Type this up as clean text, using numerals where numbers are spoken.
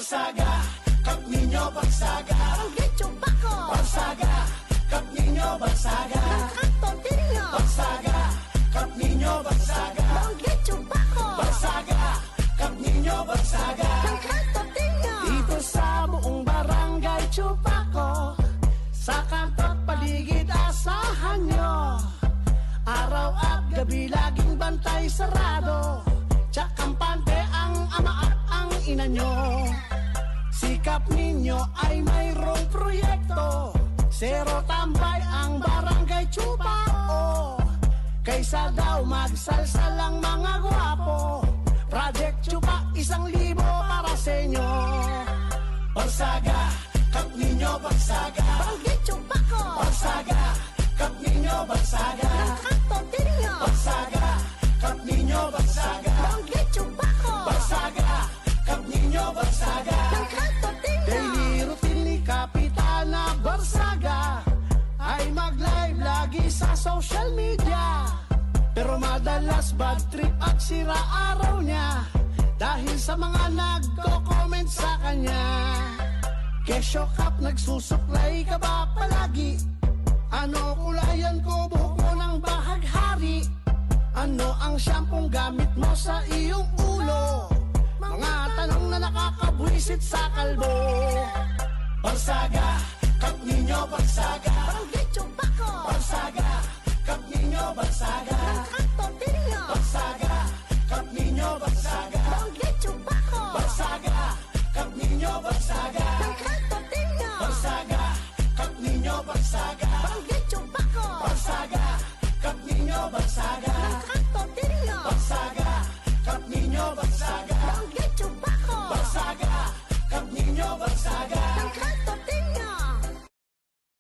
Barsaga, Kap Niño Barsaga. Barangay Chupaco. Barsaga, Kap Niño Barsaga. Kanto Tirino. Barsaga, Kap Niño Barsaga. Barangay Chupaco. Barsaga, Kap Niño Barsaga. Kanto Tirino. Dito sa buong barangay Chupaco, sa kanto't paligid asahan nyo. Araw at gabi laging bantay sarado, tsak kampante ang ama at ang ina nyo. Sikap ninyo ay mayroong proyekto, zero tambay ang barangay Chupaco. Kaysa daw magsalsal ang mga gwapo, Project Chupa 1,000 para sa inyo. Barsaga, Kap Niño Barsaga. Barangay Chupaco. Barsaga, Kap Niño Barsaga. Kanto Tirino. Barsaga, Kap Niño Barsaga. Barangay Chupaco. Barsaga, Kap Niño Barsaga. Kanto Tirino. Daily routine ni Kapitana Barsaga ay mag-live lagi sa social media, pero madalas bad trip at sira araw niya dahil sa mga nagko-comment sa kanya. Kesyo Kap, nagsusuklay ka ba palagi? Ano kulayan ko, buhok mo ng bahaghari? Ano ang syampong gamit mo sa iyong ulo? Mga tanong na nakakabwisit sa kalbo. Barsaga, Kap Niño Barsaga.